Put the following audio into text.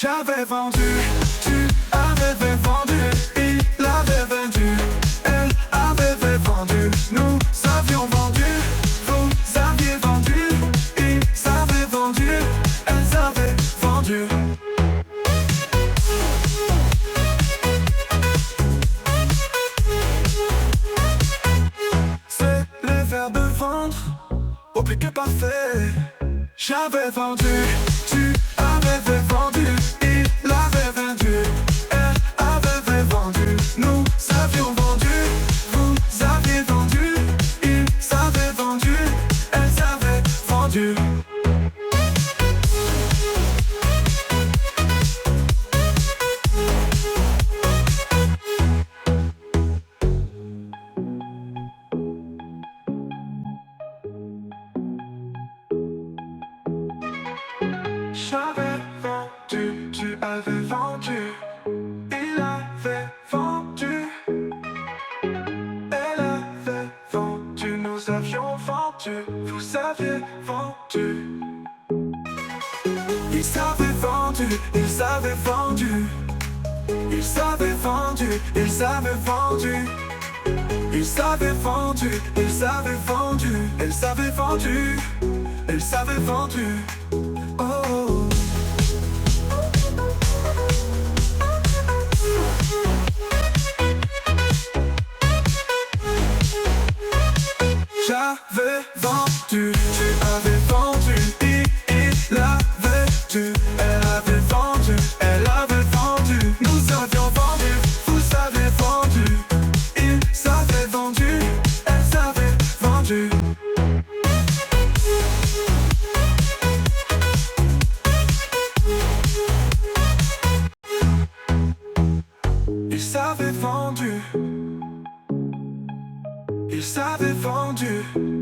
J'avais vendu, tu avais vendu, il avait vendu, elle avait vendu, nous avions vendu, vous aviez vendu, ils avaient vendu, elles avaient vendu. C'est le verbe vendre, au plus que parfait. J'avais vendu, tu avais vendu, il avait vendu, elle avait vendu, nous avions vendu, vous aviez vendu, ils avaient vendu, elles avaient vendu. J'avais vendu, tu avais vendu, il avait vendu, elle avait vendu, nous avions vendu, vous aviez vendu. Ils avaient vendu, ils avaient vendu, ils avaient vendu, ils avaient vendu, ils avaient vendu, ils avaient vendu, elles avaient vendu, elles avaient vendu. Oh. J'avais vendu, tu avais vendu, il avait dû, elle avait vendu, elle avait vendu, nous avions vendu, vous avez vendu, ils avaient vendu, elles avaient vendu. Ils avaient vendu, ils avaient vendu.